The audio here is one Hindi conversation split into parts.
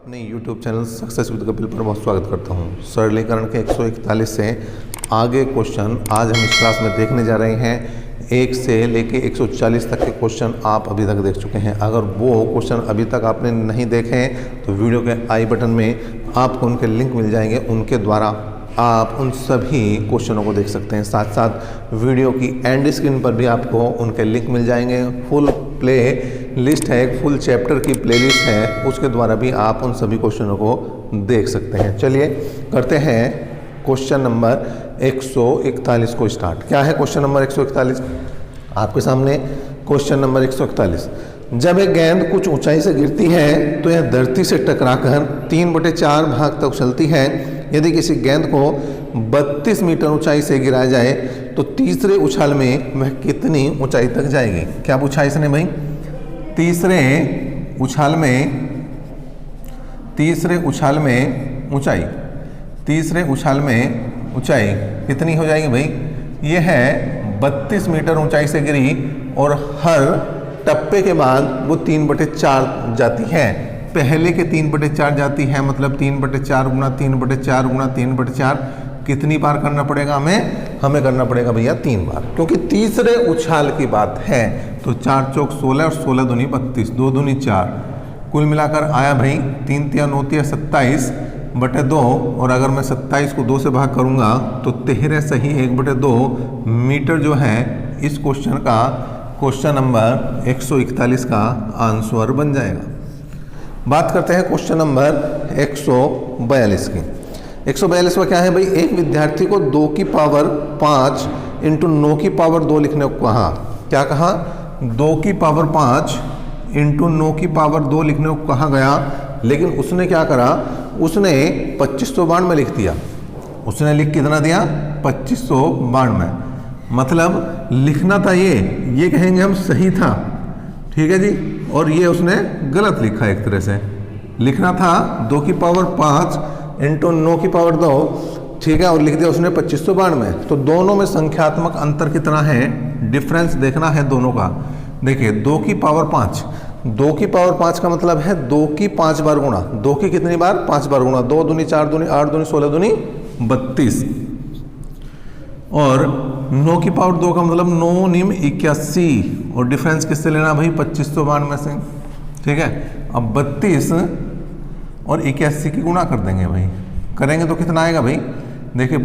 अपने YouTube channel success with Kapil पर बहुत स्वागत करता हूं। सरलीकरण के 141 से आगे क्वेश्चन आज हम इस क्लास में देखने जा रहे हैं। 1 से लेके 140 तक के क्वेश्चन आप अभी तक देख चुके हैं। अगर वो क्वेश्चन अभी तक आपने नहीं देखे हैं तो वीडियो के आई बटन में आपको उनके लिंक मिल जाएंगे, उनके द्वारा आप उन सभी क्वेश्चनों को देख सकते हैं। साथ साथ वीडियो की एंड स्क्रीन पर भी आपको उनके लिंक मिल जाएंगे। फुल प्ले लिस्ट है, एक फुल चैप्टर की प्लेलिस्ट है, उसके द्वारा भी आप उन सभी क्वेश्चनों को देख सकते हैं। चलिए करते हैं क्वेश्चन नंबर 141 को स्टार्ट। क्या है क्वेश्चन नंबर 141? आपके सामने क्वेश्चन नंबर 141। जब एक गेंद कुछ ऊंचाई से गिरती है तो यह धरती से टकराकर 3/4 भाग तक उछलती है। यदि किसी गेंद को 32 मीटर ऊंचाई से गिराया जाए तो तीसरे उछाल में वह कितनी ऊंचाई तक जाएगी? क्या पूछा इसने भाई? तीसरे उछाल में ऊंचाई कितनी हो जाएगी भाई? ये है 32 मीटर ऊंचाई से गिरी और हर टप्पे के बाद वो 3/4 जाती है। पहले के 3/4 जाती है, मतलब 3/4 गुना 3/4 गुना 3/4 कितनी बार करना पड़ेगा हमें करना पड़ेगा भैया 3 बार, क्योंकि तीसरे उछाल की बात है। तो 4 चौक 16 और 16 दूनी 32, 2 दूनी 4, कुल मिलाकर आया भाई 3 तिया 9 तिया 27/2। और अगर मैं 27 को 2 से भाग करूंगा तो 13 सही 1/2 मीटर जो है इस क्वेश्चन का क्वेश्चन नंबर 141 का आंसर बन जाएगा। बात करते हैं क्वेश्चन नंबर 142 की। 142 का क्या है भाई? एक विद्यार्थी को 2 की पावर 5 इंटू 9 की पावर 2 लिखने को कहा। क्या कहा? 2 की पावर 5 इंटू 9 की पावर 2 लिखने को कहा गया, लेकिन उसने क्या करा? उसने 2592 लिख दिया। उसने लिख कितना दिया? 2592। मतलब लिखना था ये कहेंगे हम सही था, ठीक है जी, और ये उसने गलत लिखा। एक तरह से लिखना था 2 की पावर 5 इंटू 9 की पावर 2, ठीक है, और लिख दिया उसने 2592। तो दोनों में संख्यात्मक अंतर कितना है, डिफरेंस देखना है दोनों का। देखिए 2 की पावर 5, 2 की पावर 5 का मतलब है 2 की 5 बार गुणा। 2 की कितनी बार? 5 बार गुणा। 2 दूनी 4 दूनी 8 दूनी 16 दूनी 32। और 9 की पावर 2 का मतलब 9 निम 81, और डिफरेंस किससे लेना भाई? 2592 से, ठीक है। अब 32 और 81 की गुणा कर देंगे भाई। करेंगे तो कितना आएगा भाई? देखिए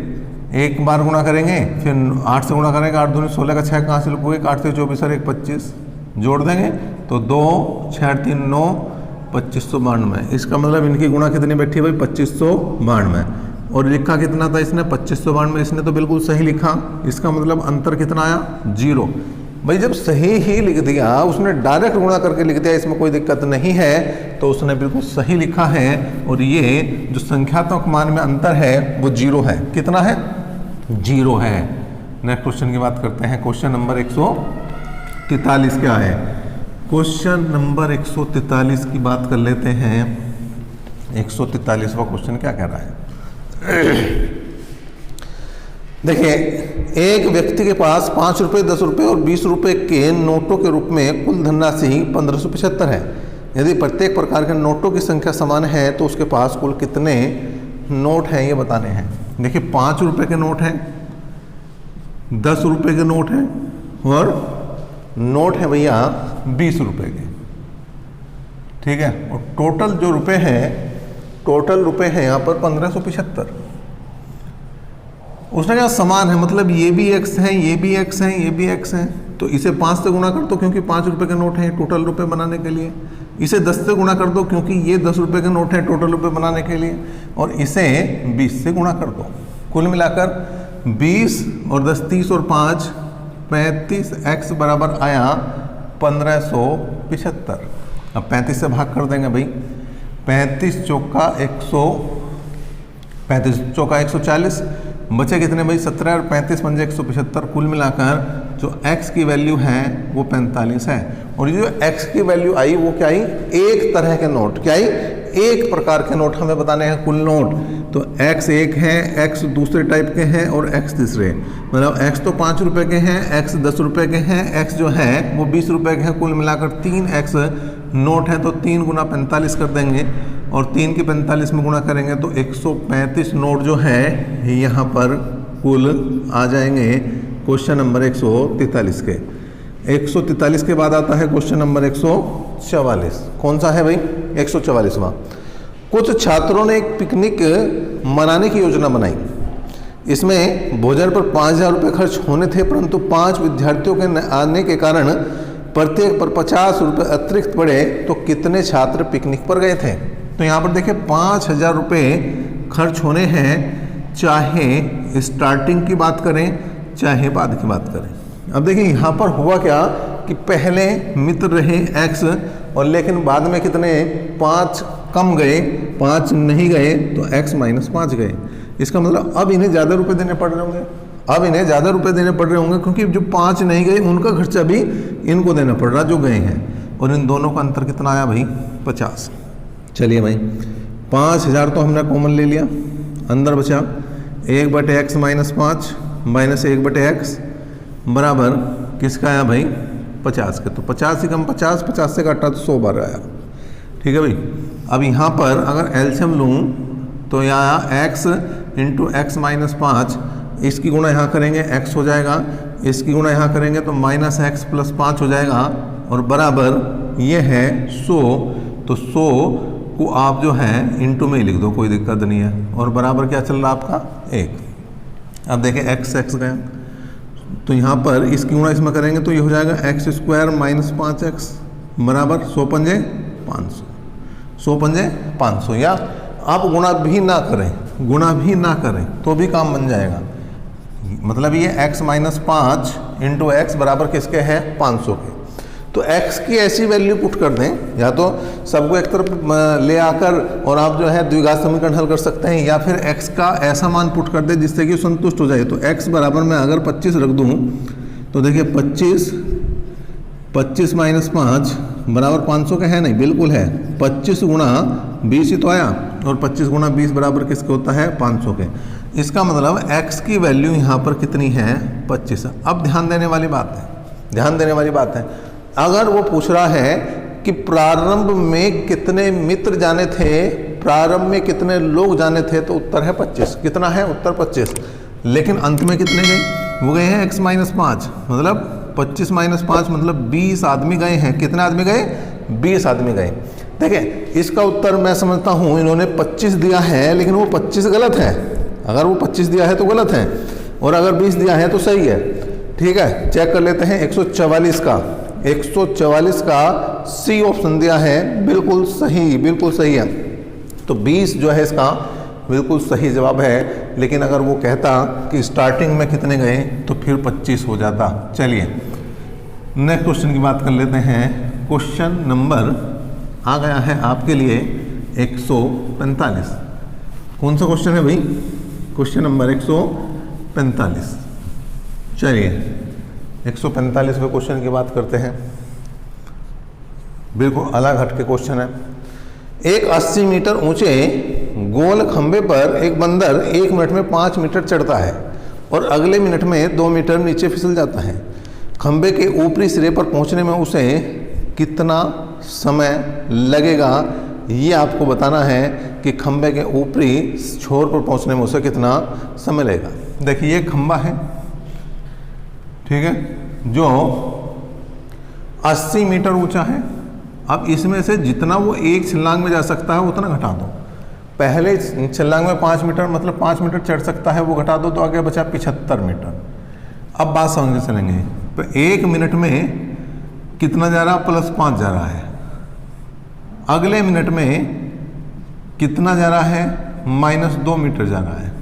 एक बार गुणा करेंगे, फिर 8 से गुणा करेंगे, 8 दूनी 16 का 6 कहाँ से लुकोगे? 8 से 24 और 1 25 जोड़ देंगे तो 2 6 3 9 2592। इसका मतलब इनकी गुणा कितनी बैठी भाई? 2592। और लिखा कितना था इसने? 2592। इसने तो बिल्कुल सही लिखा। इसका मतलब अंतर कितना आया? 0। भाई जब सही ही लिख दिया, उसने डायरेक्ट गुणा करके लिख दिया, इसमें कोई दिक्कत नहीं है, तो उसने बिल्कुल सही लिखा है। और ये जो संख्यात्मक मान में अंतर है वो 0 है। कितना है? 0 है। नेक्स्ट क्वेश्चन की बात करते हैं। क्वेश्चन नंबर 143 क्या है? क्वेश्चन नंबर 143 की बात कर लेते हैं। 143वां क्वेश्चन क्या कह रहा है? देखिए एक व्यक्ति के पास 5 रुपये, 10 रुपये और 20 रुपये के नोटों के रूप में कुल धनराशि 1575 है। यदि प्रत्येक प्रकार के नोटों की संख्या समान है तो उसके पास कुल कितने नोट हैं ये बताने हैं। देखिए 5 रुपये के नोट हैं, 10 रुपये के नोट हैं और नोट है भैया 20 रुपये के, ठीक है। और टोटल जो रुपये हैं, टोटल रुपये हैं यहाँ पर 1575। उसने कहा समान है, मतलब ये भी x है, ये भी x है, ये भी x है, तो इसे 5 से गुणा कर दो क्योंकि 5 रुपये के नोट हैं टोटल रुपये बनाने के लिए। इसे 10 से गुणा कर दो क्योंकि ये 10 रुपये के नोट हैं टोटल रुपये बनाने के लिए। और इसे 20 से गुणा कर दो। कुल मिलाकर 20 और 10 30 और 5 35, x बराबर आया 1575। अब 35 से भाग कर देंगे भाई। 35 चौका 140, बचे कितने भाई? 17 और 35 पंजे 175। कुल मिलाकर जो x की वैल्यू है वो 45 है। और ये जो x की वैल्यू आई वो क्या आई? एक तरह के नोट। क्या आई? एक प्रकार के नोट हमें बताने हैं कुल नोट। तो x एक है, x दूसरे टाइप के हैं और x तीसरे, मतलब x तो 5 रुपये के हैं, x 10 रुपये के हैं, x जो है वो 20 रुपये के हैं। कुल मिलाकर 3x नोट है तो 3 गुना 45 कर देंगे और 3 के 45 में गुणा करेंगे तो 135 नोट जो है यहाँ पर कुल आ जाएंगे क्वेश्चन नंबर 143 के। 143 के बाद आता है क्वेश्चन नंबर 144। कौन सा है भाई? 144वां। कुछ छात्रों ने एक पिकनिक मनाने की योजना बनाई। इसमें भोजन पर 5,000 रुपये खर्च होने थे, परंतु 5 विद्यार्थियों के आने के कारण प्रत्येक पर 50 रुपये अतिरिक्त पड़े, तो कितने छात्र पिकनिक पर गए थे? तो यहाँ पर देखिए 5,000 रुपये खर्च होने हैं, चाहे स्टार्टिंग की बात करें चाहे बाद की बात करें। अब देखिए यहाँ पर हुआ क्या कि पहले मित्र रहे x और लेकिन बाद में कितने 5 कम गए, 5 नहीं गए तो x - 5 गए। इसका मतलब अब इन्हें ज़्यादा रुपए देने पड़ रहे होंगे, अब इन्हें ज़्यादा रुपए देने पड़ रहे होंगे क्योंकि जो 5 नहीं गए उनका खर्चा भी इनको देना पड़ रहा जो गए हैं। और इन दोनों का अंतर कितना आया भाई? 50। चलिए भाई 5,000 तो हमने कॉमन ले लिया, अंदर बचा 1/x - 5 माइनस 1/x बराबर किसका आया भाई? 50 के। तो 50 से कम 50, 50 से काटा तो 100 बार आया। ठीक है भाई। अब यहाँ पर अगर एलसीएम लूँ तो यहाँ x × x - 5, इसकी गुणा यहाँ करेंगे x हो जाएगा, इसकी गुणा यहाँ करेंगे तो -x + 5 हो जाएगा और बराबर ये है 100। तो 100 को आप जो है इंटू में ही लिख दो, कोई दिक्कत नहीं है। और बराबर क्या चल रहा है आपका? 1। अब देखिए x गया तो यहाँ पर इसकी गुणा इसमें करेंगे तो ये हो जाएगा x² - 5x बराबर 100 × 5 500, 100 × 500। या आप गुणा भी ना करें, गुणा भी ना करें तो भी काम बन जाएगा। मतलब ये x - 5 × x बराबर किसके है? 500 के। तो x की ऐसी वैल्यू पुट कर दें, या तो सबको एक तरफ ले आकर और आप जो है द्विघात समीकरण हल कर सकते हैं, या फिर x का ऐसा मान पुट कर दें जिससे कि संतुष्ट हो जाए। तो x बराबर मैं अगर 25 रख दूं तो देखिए 25 - 5 बराबर 500 के है? नहीं, बिल्कुल है। 25 × 20 ही तो आया और 25 × 20 बराबर किसके होता है? 500 के। इसका मतलब x की वैल्यू यहाँ पर कितनी है? 25। अब ध्यान देने वाली बात है, ध्यान देने वाली बात है, अगर वो पूछ रहा है कि प्रारंभ में कितने मित्र जाने थे, प्रारंभ में कितने लोग जाने थे, तो उत्तर है 25। कितना है? उत्तर 25। लेकिन अंत में कितने गए? वो गए हैं x - 5, मतलब 25 - 5 मतलब 20 आदमी गए हैं। कितने आदमी गए? 20 आदमी गए। देखिए इसका उत्तर मैं समझता हूँ इन्होंने 25 दिया है, लेकिन वो 25 गलत है। अगर वो 25 दिया है तो गलत है, और अगर 20 दिया है तो सही है। ठीक है, चेक कर लेते हैं। 144 का 144 का सी ऑप्शन दिया है, बिल्कुल सही, बिल्कुल सही है। तो 20 जो है इसका बिल्कुल सही जवाब है। लेकिन अगर वो कहता कि स्टार्टिंग में कितने गए तो फिर 25 हो जाता। चलिए नेक्स्ट क्वेश्चन की बात कर लेते हैं। क्वेश्चन नंबर आ गया है आपके लिए 145। कौन सा क्वेश्चन है भाई? Question number 145। चलिए 145वें क्वेश्चन की बात करते हैं। बिल्कुल अलग हट के क्वेश्चन है। एक 80 मीटर ऊंचे गोल खंबे पर एक बंदर 1 मिनट में 5 मीटर चढ़ता है और अगले मिनट में 2 मीटर नीचे फिसल जाता है। खंबे के ऊपरी सिरे पर पहुंचने में उसे कितना समय लगेगा, ये आपको बताना है कि खंबे के ऊपरी छोर पर पहुंचने में उसे कितना समय लगेगा। देखिए ये खंबा है, ठीक है, जो 80 मीटर ऊंचा है। अब इसमें से जितना वो एक छलांग में जा सकता है उतना घटा दो। पहले छलांग में 5 मीटर मतलब 5 मीटर चढ़ सकता है, वो घटा दो तो आगे बचा 75 मीटर। अब बात समझ के चलेंगे, तो 1 मिनट में कितना जा रहा? +5 जा रहा है। अगले मिनट में कितना जा रहा है? -2 मीटर जा रहा है।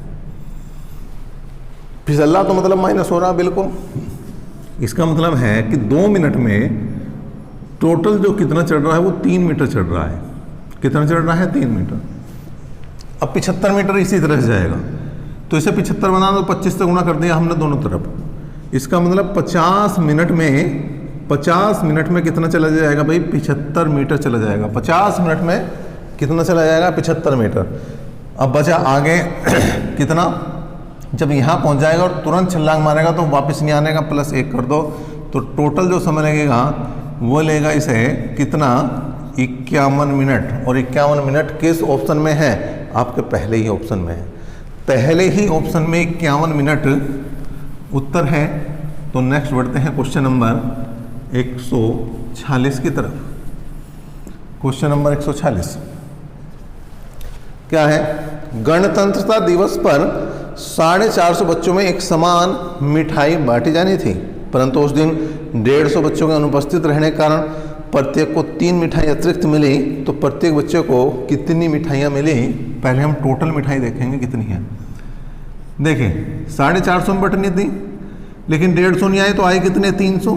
फिसला तो मतलब माइनस हो रहा, बिल्कुल। इसका मतलब है कि 2 मिनट में टोटल जो कितना चढ़ रहा है वो 3 मीटर चढ़ रहा है। कितना चढ़ रहा है? 3 मीटर। अब 75 मीटर इसी तरह से जाएगा, तो इसे 75 बना दो, 25 से गुणा कर दिया हमने दोनों तरफ। इसका मतलब 50 मिनट में कितना चला जाएगा भाई? 75 मीटर चला जाएगा। 50 मिनट में कितना चला जाएगा? 75 मीटर। अब बचा आगे कितना? जब यहाँ पहुँच जाएगा और तुरंत छलांग मारेगा तो वापस नहीं आने का, +1 कर दो, तो टोटल जो समय लगेगा वो लेगा इसे कितना? 51 मिनट, और 51 मिनट किस ऑप्शन में है? आपके पहले ही ऑप्शन में है, पहले ही ऑप्शन में 51 मिनट उत्तर है। तो नेक्स्ट बढ़ते हैं क्वेश्चन नंबर 146 की तरफ। क्वेश्चन नंबर 146 क्या है? गणतंत्रता दिवस पर 450 बच्चों में एक समान मिठाई बांटी जानी थी, परंतु उस दिन 150 बच्चों के अनुपस्थित रहने के कारण प्रत्येक को 3 मिठाई अतिरिक्त मिली। तो प्रत्येक बच्चे को कितनी मिठाइयाँ मिली? पहले हम टोटल मिठाई देखेंगे कितनी है। देखिए 450 में बटनी थी, लेकिन 150 नहीं आए तो आए कितने? 300।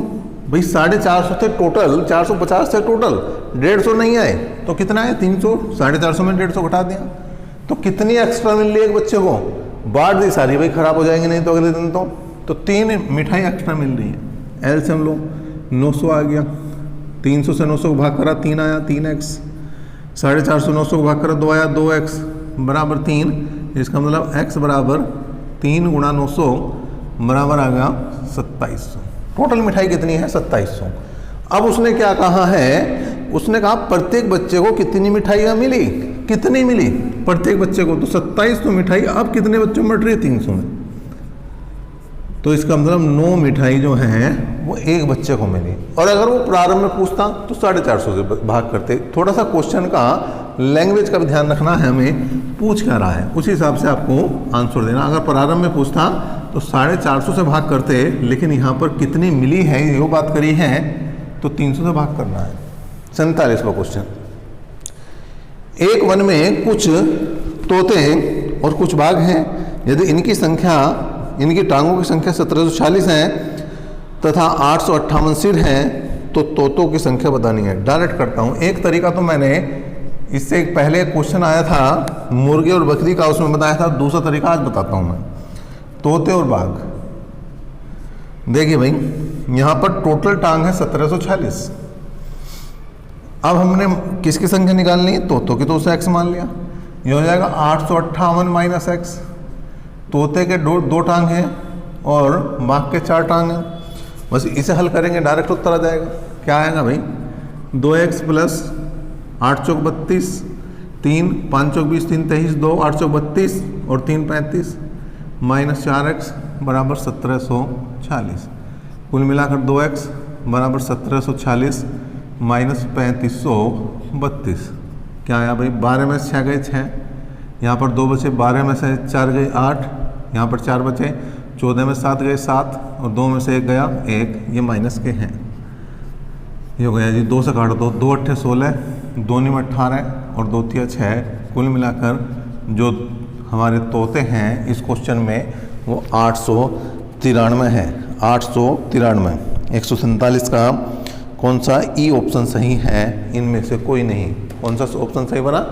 भाई 450 थे टोटल, 450 थे टोटल, 150 नहीं आए तो कितना है? 300। 450 में 150 घटा दिया, तो कितनी एक्स्ट्रा मिल रही है एक बच्चे को? बांट दी सारी, भाई खराब हो जाएंगे नहीं तो अगले दिन। तो 3 मिठाई एक्स्ट्रा मिल रही है। एल से हम लोग 900 आ गया, 300 से 900 को भाग करा 3 आया, 3x। 450 900 को भाग करा 2 आया, 2x बराबर 3। इसका मतलब x बराबर 3 गुणा 900 बराबर आ गया 2700। टोटल मिठाई कितनी है? 2700। अब उसने क्या कहा है? उसने कहा प्रत्येक बच्चे को कितनी मिठाइयाँ मिली? कितनी मिली प्रत्येक बच्चे को? तो 2700 मिठाई अब कितने बच्चों में बट रही है? 300 में। तो इसका मतलब 9 मिठाई जो है वो एक बच्चे को मिली। और अगर वो प्रारंभ में पूछता तो 450 से भाग करते। थोड़ा सा क्वेश्चन का लैंग्वेज का भी ध्यान रखना है, हमें पूछ क्या रहा है उस हिसाब से आपको आंसर देना। अगर प्रारंभ में पूछता तो 450 से भाग करते, लेकिन यहाँ पर कितनी मिली है ये बात करी है तो 300 से भाग करना है। 47वां क्वेश्चन। एक वन में कुछ तोते और कुछ बाघ हैं। यदि इनकी टांगों की संख्या 1740 है तथा 858 सिर हैं तो तोतों की संख्या बतानी है। डायरेक्ट करता हूँ। एक तरीका तो मैंने इससे एक पहले क्वेश्चन आया था मुर्गे और बकरी का, उसमें बताया था। दूसरा तरीका आज बताता हूँ मैं, तोते और बाघ। देखिए भाई यहाँ पर टोटल टांग है 1740। अब हमने किसकी संख्या निकालनी है? तोतों की, तो उसे x मान लिया। ये हो जाएगा 858 माइनस x। तोते के दो टांग हैं और बाघ के 4 टांग हैं। बस इसे हल करेंगे डायरेक्ट उत्तर आ जाएगा। क्या आएगा भाई? 2x प्लस 8 चौक 32, 3 5 चौक 20, 3 23, 2 8 चौक 32 और 3 35 माइनस 4x बराबर 1740। कुल मिलाकर 2x बराबर 1740 माइनस 3532। क्या आया भाई? 12 में से 6 गए 6, यहाँ पर 2 बचे, 12 में से 4 गए 8, यहाँ पर 4 बचे, 14 में 7 गए 7 और 2 में से 1 गया 1। ये माइनस के हैं। ये हो गया जी, 2 से काट दो, 2 8 16, 2 9 18 और 2 3 6। कुल मिलाकर जो हमारे तोते हैं इस क्वेश्चन में वो 893 है। 893। 147 का कौन सा ई ऑप्शन सही है? इनमें से कोई नहीं। कौन सा ऑप्शन सही बना?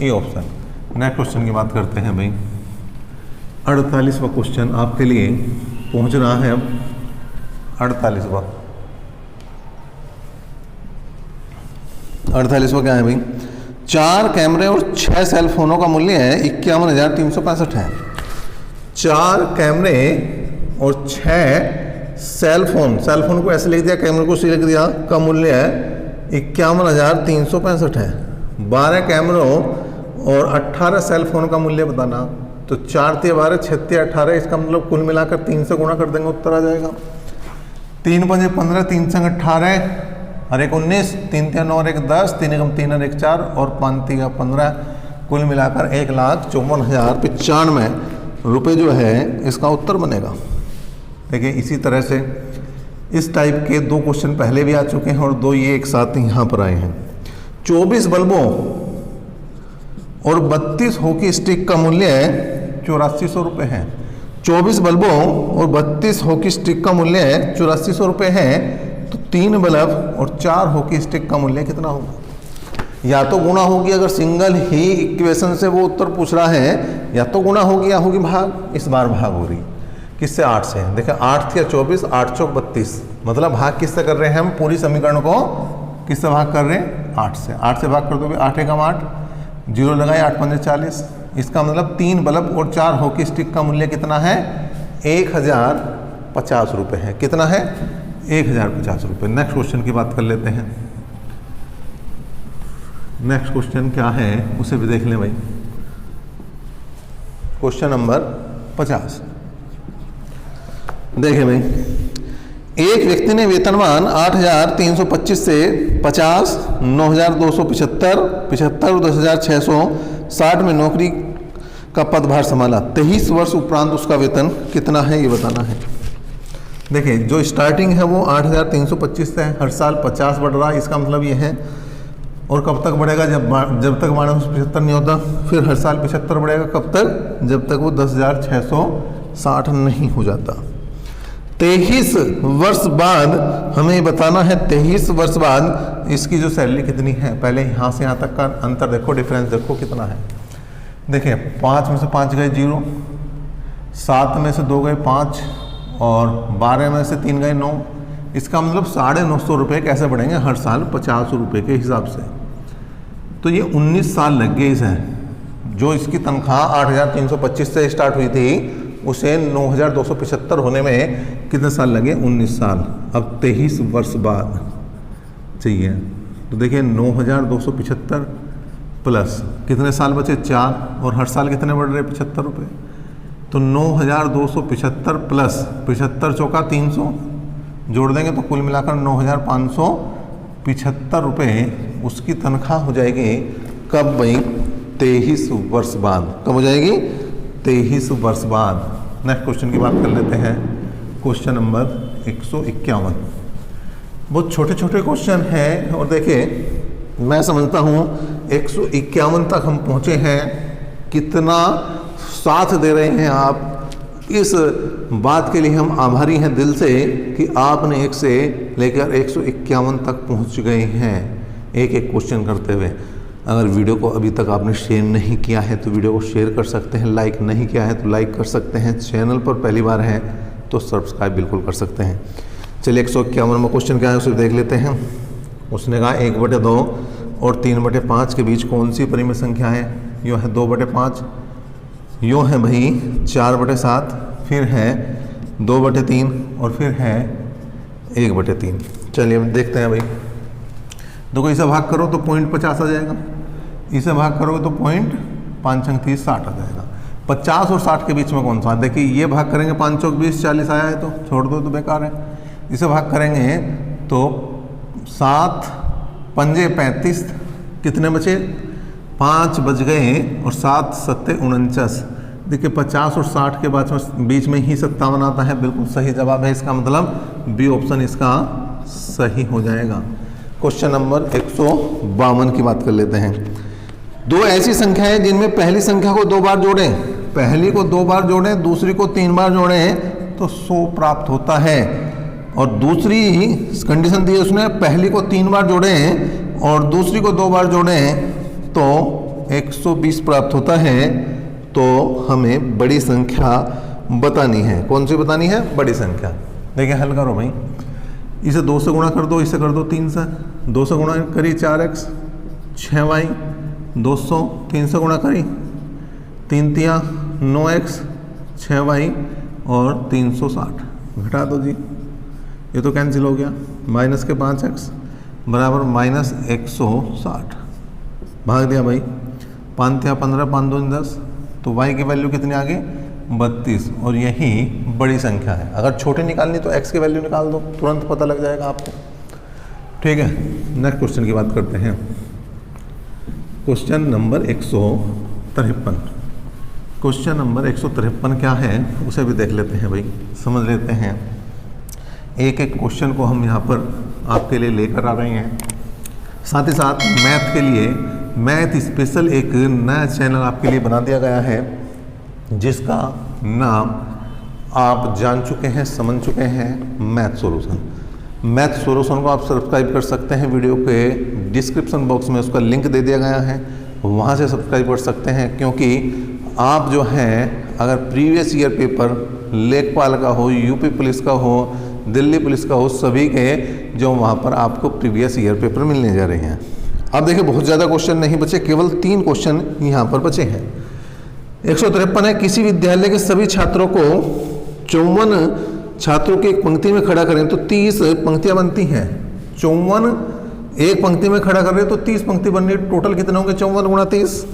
E option. नेक्स्ट क्वेश्चन की बात करते हैं भाई। 48वां क्वेश्चन आपके लिए पहुंच रहा है अब। 48वां क्या है भाई? 4 कैमरे और 6 सेल फोनों का मूल्य है 51,365 है। 4 कैमरे और 6 सेल फोन को ऐसे लिख दिया, कैमरे को सी लिख दिया, का मूल्य है 51,365 है। 12 कैमरों और 18 सेल फोन का मूल्य बताना। तो 4 × 12 6 × 18, इसका मतलब कुल मिलाकर 3 से गुणा कर देंगे, उत्तर आ जाएगा। 3 × 5 = 15, 3 × 18 और 1 19, 3 × 9 और 1 10, 3 × 3 और 1 4 और 5 × 3 = 15। कुल मिलाकर 1,54,095 रुपये जो है इसका उत्तर बनेगा। देखिए इसी तरह से इस टाइप के 2 क्वेश्चन पहले भी आ चुके हैं और 2 ये एक साथ यहाँ पर आए हैं। 24 बल्बों और 32 हॉकी स्टिक का मूल्य 8400 रुपये है। 24 बल्बों और 32 हॉकी स्टिक का मूल्य 8400 रुपये है। तो 3 बल्ब और 4 हॉकी स्टिक का मूल्य कितना होगा? या तो गुणा होगी, अगर सिंगल ही इक्वेशन से वो उत्तर पूछ रहा है, या तो गुणा होगी या होगी भाग। इस बार भाग हो रही किससे? 8 से। देखिए 8 × 24, 8 × 4 32, मतलब भाग किससे कर रहे हैं हम? पूरी समीकरण को किससे भाग कर रहे हैं? 8 से। 8 से भाग कर दो, 8 × 8, 0 लगाए, 8 × 5 = 40। इसका मतलब 3 बल्ब और 4 हॉकी स्टिक का मूल्य कितना है? 1050 रुपये है। कितना है? 1050 रुपये। नेक्स्ट क्वेश्चन की बात कर लेते हैं। नेक्स्ट क्वेश्चन क्या है उसे भी देख लें भाई। क्वेश्चन नंबर 50 देखिए भाई, एक व्यक्ति ने वेतनमान 8,325 से 50, 9,275, 75 और 10,660 में नौकरी का पदभार संभाला। 23 वर्ष उपरांत उसका वेतन कितना है ये बताना है। देखिए जो स्टार्टिंग है वो 8,325 से है, हर साल 50 बढ़ रहा है, इसका मतलब ये है। और कब तक बढ़ेगा? जब तक 1275 नहीं होता। फिर हर साल 75 बढ़ेगा, कब तक? जब तक वो 10,660 नहीं हो जाता। 23 वर्ष बाद हमें बताना है, 23 वर्ष बाद इसकी जो सैलरी कितनी है। पहले यहाँ से यहाँ तक का अंतर देखो, डिफरेंस देखो कितना है। देखिए 5 में से 5 गए 0, 7 में से 2 गए 5 और 12 में से 3 गए 9। इसका मतलब 950 रुपये कैसे बढ़ेंगे? हर साल 50 रुपये के हिसाब से। तो ये 19 साल लग गए इसे। जो इसकी तनख्वाह 8,325 से स्टार्ट हुई थी उसे 9,275 होने में कितने साल लगे? 19 साल। अब 23 वर्ष बाद चाहिए। तो देखिए 9,275 प्लस कितने साल बचे? 4। और हर साल कितने बढ़ रहे? 75 रुपये। तो 9,275 प्लस 75 चौका 300 जोड़ देंगे तो कुल मिलाकर 9,575 रुपये उसकी तनख्वाह हो जाएगी। कब भाई? 23 वर्ष बाद। कब हो जाएगी? 23 वर्ष बाद। नेक्स्ट क्वेश्चन की बात कर लेते हैं। Question number 151। बहुत छोटे छोटे क्वेश्चन हैं और देखिए मैं समझता हूँ 151 तक हम पहुँचे हैं। कितना साथ दे रहे हैं आप, इस बात के लिए हम आभारी हैं दिल से कि आपने 1 से लेकर 151 तक पहुंच गए हैं एक एक क्वेश्चन करते हुए। अगर वीडियो को अभी तक आपने शेयर नहीं किया है तो वीडियो को शेयर कर सकते हैं, लाइक नहीं किया है तो लाइक कर सकते हैं, चैनल पर पहली बार है तो सब्सक्राइब बिल्कुल कर सकते हैं। चलिए 151 में क्वेश्चन क्या है उसे देख लेते हैं। उसने कहा 1/2 और 3/5 के बीच कौन सी परिमेय संख्या है? यूँ है 2/5, यूँ है भाई 4/7, फिर है 2/3 और फिर है 1/3। चलिए हम देखते हैं भाई। देखो इसे भाग करो तो 0.50 आ जाएगा, इसे भाग करोगे तो 0.5 60 आ जाएगा। 50 और 60 के बीच में कौन सा? देखिए ये भाग करेंगे 5 चौक 20, 40 आया है तो छोड़ दो, तो बेकार है। इसे भाग करेंगे तो 7 पंजे 35, कितने बचे? 5 बच गए और 7 7 49। देखिए 50 और 60 के बीच में ही 57 आता है, बिल्कुल सही जवाब है। इसका मतलब बी ऑप्शन इसका सही हो जाएगा। क्वेश्चन नंबर 152 की बात कर लेते हैं। 2 ऐसी संख्याएं जिनमें पहली संख्या को 2 बार जोड़ें, पहली को 2 बार जोड़ें, दूसरी को 3 बार जोड़ें तो 100 प्राप्त होता है। और दूसरी कंडीशन दी है उसने, पहली को 3 बार जोड़ें और दूसरी को 2 बार जोड़ें तो 120 प्राप्त होता है। तो हमें बड़ी संख्या बतानी है। कौन सी बतानी है? बड़ी संख्या। देखिए हल करो भाई, इसे 2 से गुणा कर दो, इसे कर दो 3 से। 2 से गुणा करी 4x, 6y, 200, 3 से गुणा करी 3 तिया 9x, 6y और 360। घटा दो जी, ये तो कैंसिल हो गया। माइनस के 5x बराबर -160। भाग दिया भाई, 5 तिया 15, 5 2 10, तो y की वैल्यू कितनी आ गई? 32। और यही बड़ी संख्या है। अगर छोटी निकालनी तो x की वैल्यू निकाल दो, तुरंत पता लग जाएगा आपको। ठीक है, नेक्स्ट क्वेश्चन की बात करते हैं। Question number 153। क्वेश्चन नंबर 153 क्या है उसे भी देख लेते हैं भाई, समझ लेते हैं। एक एक क्वेश्चन को हम यहाँ पर आपके लिए लेकर आ रहे हैं। साथ ही साथ मैथ के लिए मैथ स्पेशल एक नया चैनल आपके लिए बना दिया गया है जिसका नाम आप जान चुके हैं, समझ चुके हैं, मैथ सॉल्यूशन। मैथ सॉल्यूशन को आप सब्सक्राइब कर सकते हैं। वीडियो के डिस्क्रिप्शन बॉक्स में उसका लिंक दे दिया गया है, वहाँ से सब्सक्राइब कर सकते हैं। क्योंकि आप जो हैं अगर प्रीवियस ईयर पेपर लेखपाल का हो, यूपी पुलिस का हो, दिल्ली पुलिस का हो, सभी के जो वहाँ पर आपको प्रीवियस ईयर पेपर मिलने जा रहे हैं। अब देखिए बहुत ज़्यादा क्वेश्चन नहीं बचे, केवल 3 क्वेश्चन यहाँ पर बचे हैं। 153 है, किसी विद्यालय के सभी छात्रों को 54 छात्रों की एक पंक्ति में खड़ा करें तो 30 पंक्तियाँ बनती हैं। 54 एक पंक्ति में खड़ा कर रहे हैं तो 30 पंक्ति बन रही है, टोटल कितने होंगे 54 गुणा 30।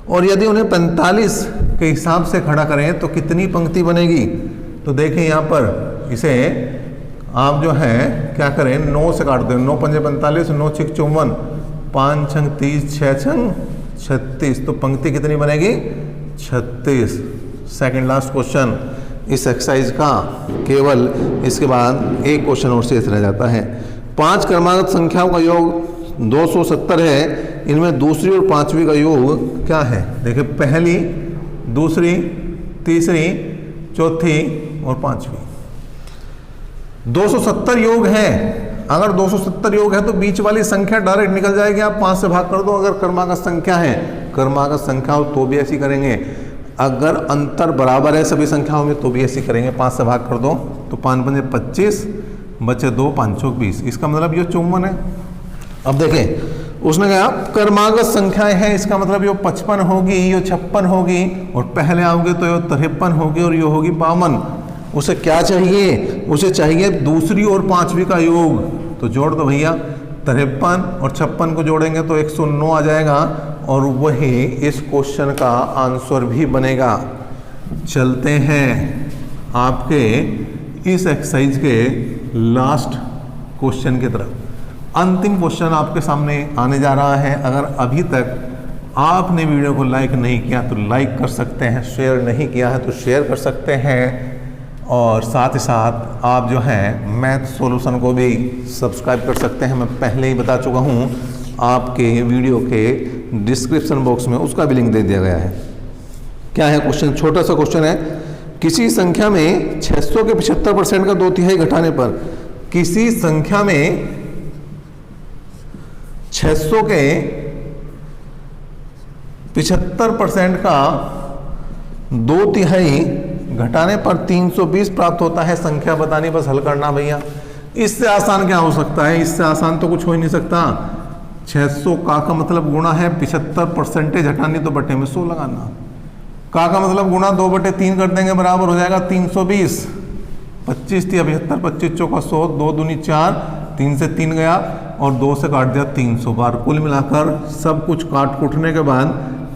और यदि उन्हें 45 के हिसाब से खड़ा करें तो कितनी पंक्ति बनेगी? तो देखें यहाँ पर इसे आप जो है क्या करें, 9 से काट दें, 9 पंजे 45, 9 छक 54, 5 छंग 30, 6 छंग 36, तो पंक्ति कितनी बनेगी? 36। सेकंड लास्ट क्वेश्चन इस एक्सरसाइज का, केवल इसके बाद एक क्वेश्चन और शेष रह जाता है। 5 क्रमागत संख्याओं का योग 270 है, इनमें दूसरी और पांचवी का योग क्या है? देखिए पहली, दूसरी, तीसरी, चौथी और पांचवी। 270 योग है। अगर 270 योग है तो बीच वाली संख्या डायरेक्ट निकल जाएगी, आप 5 से भाग कर दो। अगर क्रमागत संख्या है, क्रमागत संख्या हो तो भी ऐसी करेंगे, अगर अंतर बराबर है सभी संख्याओं में तो भी ऐसी करेंगे। 5 से भाग कर दो तो 5 पंजे 25, बचे 2, 5 चौक 20, इसका मतलब ये 54 है। अब देखें उसने कहा क्रमागत संख्याएं हैं, इसका मतलब ये 55 होगी, ये 56 होगी, और पहले आओगे तो ये 53 होगी और ये होगी 52। उसे क्या चाहिए? उसे चाहिए दूसरी और पांचवी का योग। तो जोड़ दो भैया, 53 और 56 को जोड़ेंगे तो 109 आ जाएगा, और वही इस क्वेश्चन का आंसर भी बनेगा। चलते हैं आपके इस एक्सरसाइज के लास्ट क्वेश्चन की तरफ। अंतिम क्वेश्चन आपके सामने आने जा रहा है। अगर अभी तक आपने वीडियो को लाइक नहीं किया तो लाइक कर सकते हैं, शेयर नहीं किया है तो शेयर कर सकते हैं, और साथ ही साथ आप जो है मैथ सॉल्यूशन को भी सब्सक्राइब कर सकते हैं। मैं पहले ही बता चुका हूँ, आपके वीडियो के डिस्क्रिप्शन बॉक्स में उसका भी लिंक दे दिया गया है। क्या है क्वेश्चन? छोटा सा क्वेश्चन है। किसी संख्या में 600 के 75% का 2/3 घटाने पर, किसी संख्या में 600 के 75% का 2/3 घटाने पर 320 प्राप्त होता है। संख्या बतानी, बस हल करना भैया। इससे आसान क्या हो सकता है? इससे आसान तो कुछ हो ही नहीं सकता। 600 का मतलब गुणा है 75% घटानी, तो बटे में 100 लगाना। का मतलब गुणा 2/3 कर देंगे, बराबर हो जाएगा 320। 25 थी 75, 25 चौका 100, 2 दूनी 4, 3 से 3 गया और 2 से काट दिया 300 बार। कुल मिलाकर सब कुछ काट कूटने के बाद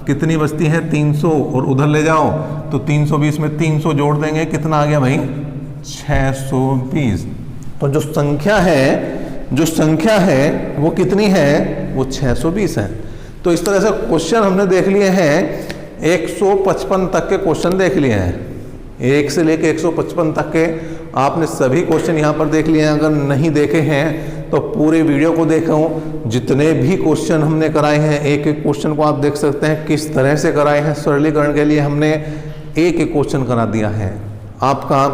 कितनी बचती है? 300, और उधर ले जाओ तो 320 में 300 जोड़ देंगे, कितना आ गया भाई? 620। तो जो संख्या है वो कितनी है? वो 620 है। तो इस तरह से क्वेश्चन हमने देख लिए हैं, 155 तक के क्वेश्चन देख लिए हैं। 1 से लेके 155 तक के आपने सभी क्वेश्चन यहाँ पर देख लिए हैं। अगर नहीं देखे हैं तो पूरे वीडियो को देखो, जितने भी क्वेश्चन हमने कराए हैं, एक एक क्वेश्चन को आप देख सकते हैं किस तरह से कराए हैं। सरलीकरण के लिए हमने एक एक क्वेश्चन करा दिया है। आपका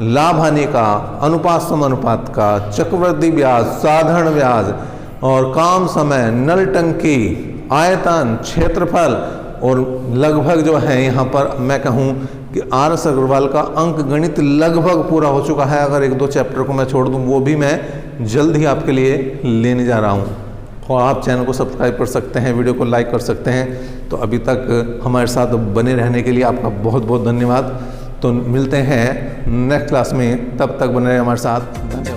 लाभ हानि का, अनुपात समानुपात का, चक्रवृद्धि ब्याज, साधारण ब्याज, और काम समय, नल टंकी, आयतन, क्षेत्रफल, और लगभग जो है यहाँ पर मैं कहूँ कि आर.एस. अग्रवाल का अंक गणित लगभग पूरा हो चुका है। अगर 1-2 चैप्टर को मैं छोड़ दूँ, वो भी मैं जल्द ही आपके लिए लेने जा रहा हूँ। तो आप चैनल को सब्सक्राइब कर सकते हैं, वीडियो को लाइक कर सकते हैं। तो अभी तक हमारे साथ बने रहने के लिए आपका बहुत बहुत धन्यवाद। तो मिलते हैं नेक्स्ट क्लास में, तब तक बने रहे हमारे साथ। धन्यवाद।